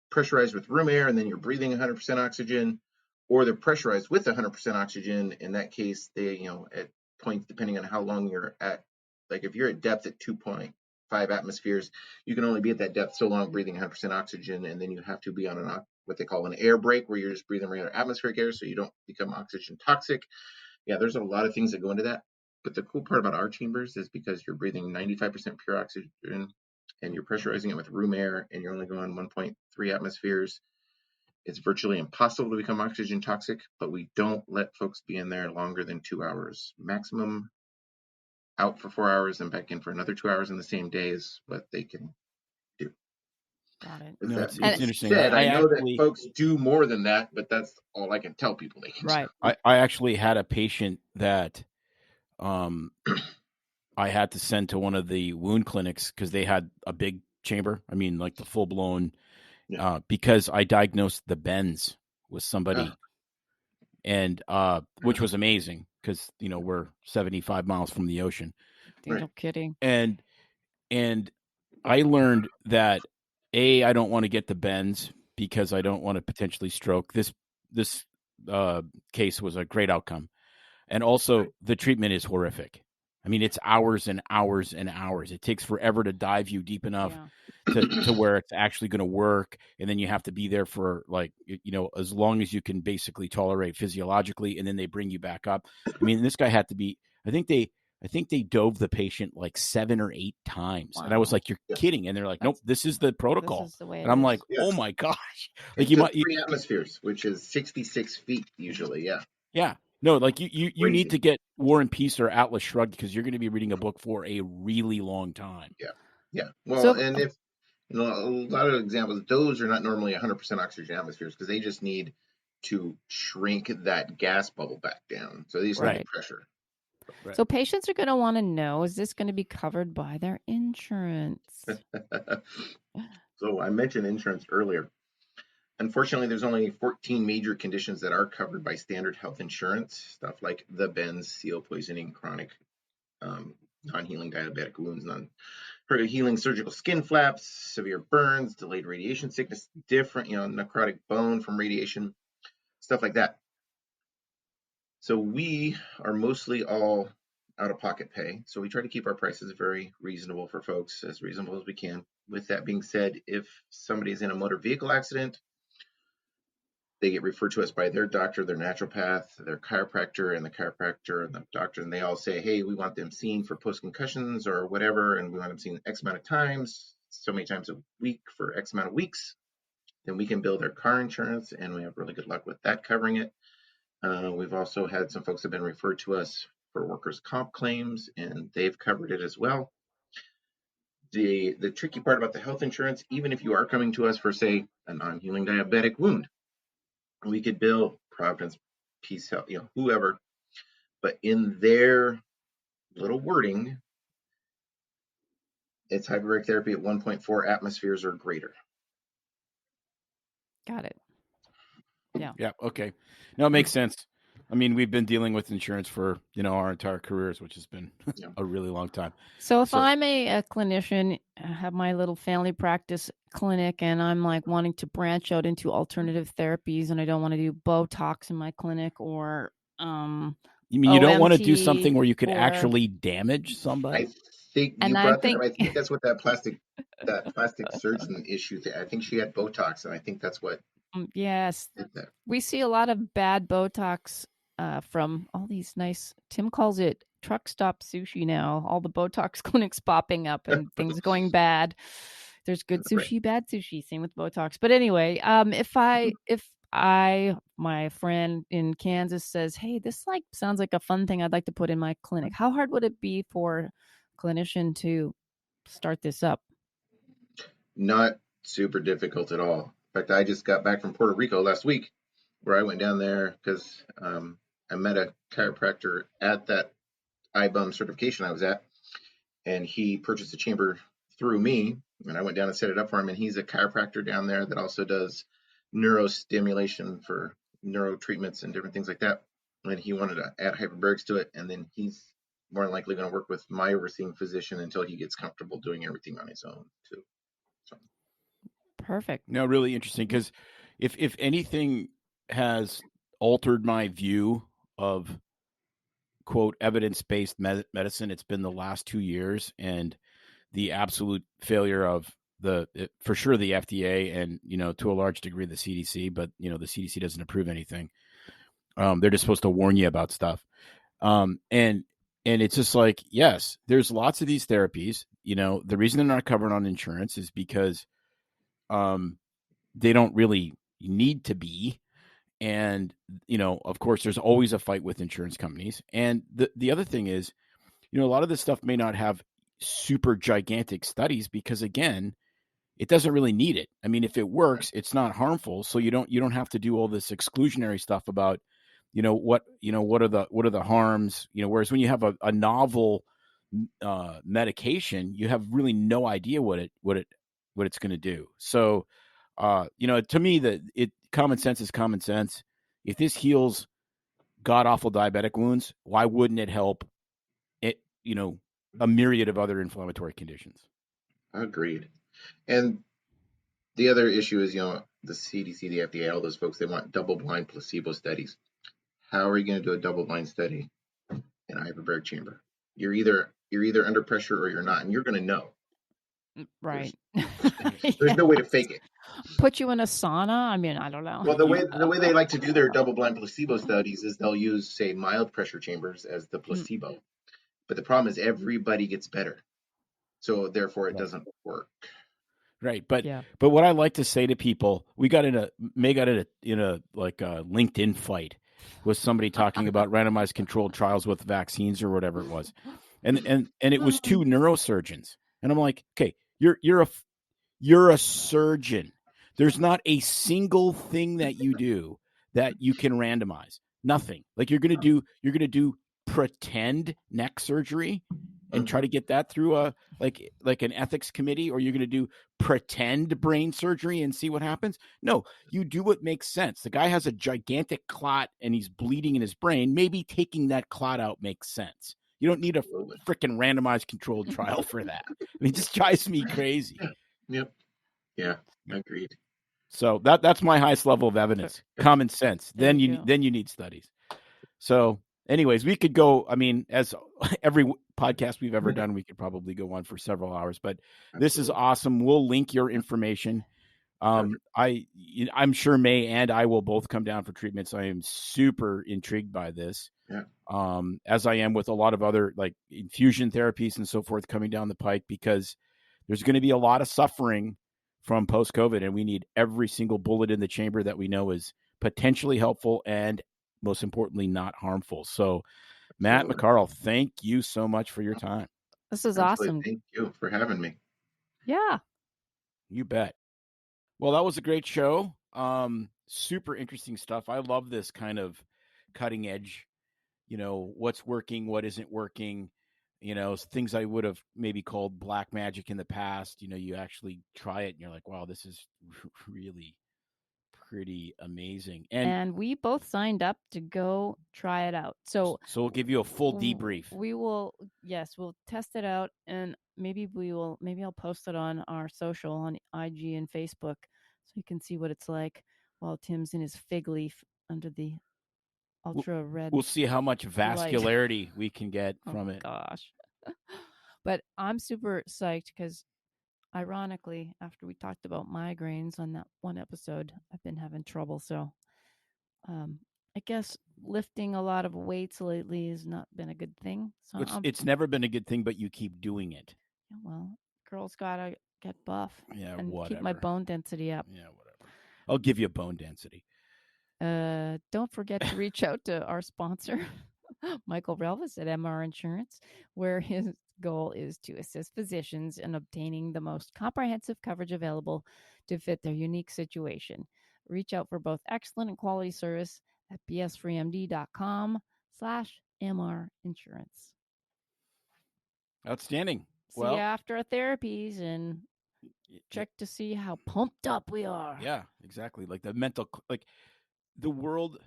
pressurized with room air and then you're breathing 100% oxygen, or they're pressurized with 100% oxygen. In that case, they, at points, depending on how long you're at, like if you're at depth at 2.5 atmospheres, you can only be at that depth so long breathing 100% oxygen, and then you have to be on what they call an air break, where you're just breathing regular atmospheric air so you don't become oxygen toxic. Yeah, there's a lot of things that go into that. But the cool part about our chambers is because you're breathing 95% pure oxygen and you're pressurizing it with room air and you're only going 1.3 atmospheres, it's virtually impossible to become oxygen toxic, but we don't let folks be in there longer than 2 hours. Maximum out for 4 hours and back in for another 2 hours in the same day is what they can do. Got it. No, it's interesting. I know that folks do more than that, but that's all I can tell people they can do. I actually had a patient that I had to send to one of the wound clinics because they had a big chamber. I mean, like the full blown, because I diagnosed the bends with somebody, and which was amazing because we're 75 miles from the ocean. No kidding. And I learned that I don't want to get the bends because I don't want to potentially stroke. This case was a great outcome, and also the treatment is horrific. I mean, it's hours and hours and hours. It takes forever to dive you deep enough to where it's actually going to work. And then you have to be there for as long as you can basically tolerate physiologically. And then they bring you back up. I mean, this guy had to be, I think they dove the patient like 7 or 8 times. Wow. And I was like, you're kidding. And they're like, nope, this is the protocol. This is the way and I'm like, oh my gosh. Like it's 3 atmospheres, which is 66 feet usually. Yeah. Yeah. No, like you need to get War and Peace or Atlas Shrugged because you're going to be reading a book for a really long time. Yeah. Well, so, and You know, a lot of examples, those are not normally 100% oxygen atmospheres because they just need to shrink that gas bubble back down. So they just need the Right. pressure. Right. So patients are going to want to know, is this going to be covered by their insurance? So I mentioned insurance earlier. Unfortunately, there's only 14 major conditions that are covered by standard health insurance, stuff like the bends, seal poisoning, chronic non-healing diabetic wounds, non-healing surgical skin flaps, severe burns, delayed radiation sickness, different, necrotic bone from radiation, stuff like that. So we are mostly all out-of-pocket pay. So we try to keep our prices very reasonable for folks, as reasonable as we can. With that being said, if somebody's in a motor vehicle accident, they get referred to us by their doctor, their naturopath, their chiropractor, and the doctor, and they all say, hey, we want them seen for post-concussions or whatever, and we want them seen X amount of times, so many times a week for X amount of weeks. Then we can bill their car insurance, and we have really good luck with that covering it. We've also had some folks have been referred to us for workers' comp claims, and they've covered it as well. The tricky part about the health insurance, even if you are coming to us for, say, a non-healing diabetic wound, we could bill Providence, Peace Health, whoever, but in their little wording, it's hyperbaric therapy at 1.4 atmospheres or greater. Got it. Yeah. Okay. No, it makes sense. I mean, we've been dealing with insurance for, our entire careers, which has been a really long time. So if I'm a clinician, I have my little family practice clinic, and I'm like wanting to branch out into alternative therapies, and I don't want to do Botox in my clinic, or you mean you don't want to do OMT, something where you could actually damage somebody? I think you brought that up. I think that's what that plastic surgeon issue. I think she had Botox, and I think that's what. Yes, we see a lot of bad Botox from all these nice. Tim calls it truck stop sushi now. All the Botox clinics popping up and things going bad. There's good sushi, bad sushi. Same with Botox. But anyway, if my friend in Kansas says, hey, this sounds like a fun thing I'd like to put in my clinic, how hard would it be for a clinician to start this up? Not super difficult at all. In fact, I just got back from Puerto Rico last week, where I went down there because I met a chiropractor at that IBUM certification I was at, and he purchased a chamber through me, and I went down and set it up for him. And he's a chiropractor down there that also does neurostimulation for neuro treatments and different things like that. And he wanted to add hyperbarics to it, and then he's more than likely going to work with my overseeing physician until he gets comfortable doing everything on his own too. So. Perfect. No, really interesting, because if anything has altered my view of quote evidence-based medicine, it's been the last 2 years and the absolute failure of for sure the FDA and to a large degree the CDC, but the CDC doesn't approve anything. They're just supposed to warn you about stuff, and it's just like, yes, there's lots of these therapies. The reason they're not covered on insurance is because they don't really need to be. And, of course, there's always a fight with insurance companies. And the other thing is, a lot of this stuff may not have super gigantic studies because, again, it doesn't really need it. I mean, if it works, it's not harmful. So you don't have to do all this exclusionary stuff about, what are the harms, whereas when you have a novel medication, you have really no idea what it's going to do. So, to me, common sense is common sense. If this heals god awful diabetic wounds, why wouldn't it help it, a myriad of other inflammatory conditions? Agreed. And the other issue is, the CDC, the FDA, all those folks, they want double-blind placebo studies. How are you going to do a double-blind study in a hyperbaric chamber? You're either under pressure or you're not, and you're going to know. Right. There's no way to fake it. Put you in a sauna? I mean, I don't know. Well, the way they like to do their double-blind placebo studies is they'll use, say, mild pressure chambers as the placebo. But the problem is everybody gets better. So therefore it doesn't work. Right. But what I like to say to people, May got in a LinkedIn fight with somebody talking about randomized controlled trials with vaccines or whatever it was. And it was two neurosurgeons. And I'm like, okay, you're You're a surgeon. There's not a single thing that you do that you can randomize. Nothing. Like you're going to do pretend neck surgery and try to get that through a like an ethics committee, or you're going to do pretend brain surgery and see what happens. No, you do what makes sense. The guy has a gigantic clot and he's bleeding in his brain. Maybe taking that clot out makes sense. You don't need a freaking randomized controlled trial for that. I mean, it just drives me crazy. Yep. Yeah, agreed. So that's my highest level of evidence. Common sense. Then you need studies. So anyways, we could go, I mean, as every podcast we've ever done, we could probably go on for several hours, but this is awesome. We'll link your information. I'm sure May and I will both come down for treatments. I am super intrigued by this. Yeah. As I am with a lot of other like infusion therapies and so forth coming down the pike, because there's going to be a lot of suffering from post-COVID, and we need every single bullet in the chamber that we know is potentially helpful and most importantly, not harmful. So Matt McCarl, thank you so much for your time. This is awesome. Thank you for having me. Yeah. You bet. Well, that was a great show. Super interesting stuff. I love this kind of cutting edge, what's working, what isn't working, things I would have maybe called black magic in the past. You actually try it and you're like, wow, this is really pretty amazing. And we both signed up to go try it out. So we'll give you a full debrief. We will, we'll test it out, and maybe I'll post it on our social on IG and Facebook so you can see what it's like while Tim's in his fig leaf under the ultra red. We'll see how much vascularity light we can get from it. Gosh. But I'm super psyched because ironically, after we talked about migraines on that one episode, I've been having trouble. So I guess lifting a lot of weights lately has not been a good thing. So it's never been a good thing, but you keep doing it. Yeah, well, girls gotta get buff. Yeah, and whatever. Keep my bone density up. Yeah, whatever. I'll give you a bone density. Don't forget to reach out to our sponsor, Michael Relvis at MR Insurance, where his goal is to assist physicians in obtaining the most comprehensive coverage available to fit their unique situation. Reach out for both excellent and quality service at bsfreemd.com/MR Insurance. Outstanding. See you after our therapies and check to see how pumped up we are. Yeah, exactly. Like the world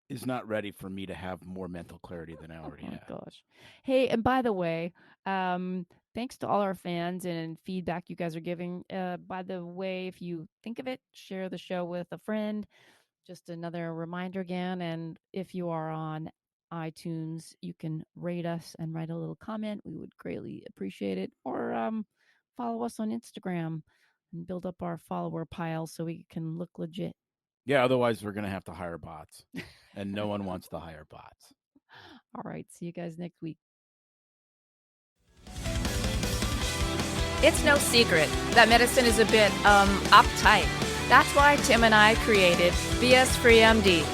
is not ready for me to have more mental clarity than I already have. Oh, gosh. Hey, and by the way, thanks to all our fans and feedback you guys are giving. By the way, if you think of it, share the show with a friend. Just another reminder again. And if you are on iTunes, you can rate us and write a little comment. We would greatly appreciate it. Or follow us on Instagram and build up our follower pile so we can look legit. Yeah, otherwise we're going to have to hire bots. And no one wants to hire bots. All right. See you guys next week. It's no secret that medicine is a bit uptight. That's why Tim and I created BS Free MD,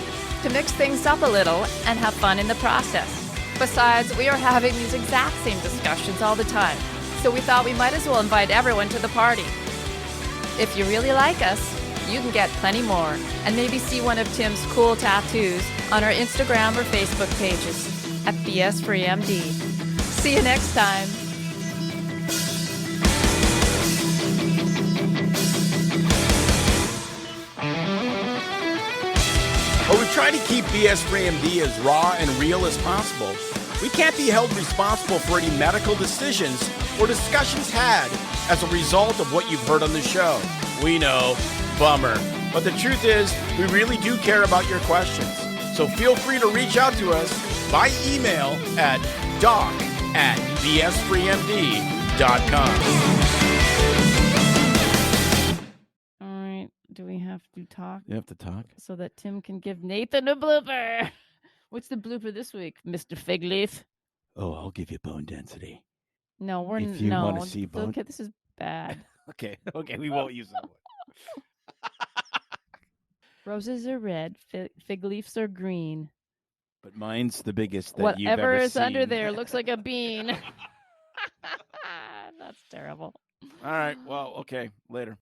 to mix things up a little and have fun in the process. Besides, we are having these exact same discussions all the time, so we thought we might as well invite everyone to the party. If you really like us, you can get plenty more and maybe see one of Tim's cool tattoos on our Instagram or Facebook pages at BS Free MD. See you next time. While we try to keep BS Free MD as raw and real as possible, we can't be held responsible for any medical decisions or discussions had as a result of what you've heard on the show. We know, bummer. But the truth is, we really do care about your questions. So feel free to reach out to us by email at doc@bsfreemd.com. Do we have to talk? You have to talk? So that Tim can give Nathan a blooper. What's the blooper this week, Mr. Figleaf? Oh, I'll give you bone density. No, we're if you want to see bone. Okay, this is bad. Okay, we won't use that one. Roses are red, fig leaves are green. But mine's the biggest that Whatever you've ever is seen. under there looks like a bean. That's terrible. All right. Well, okay. Later.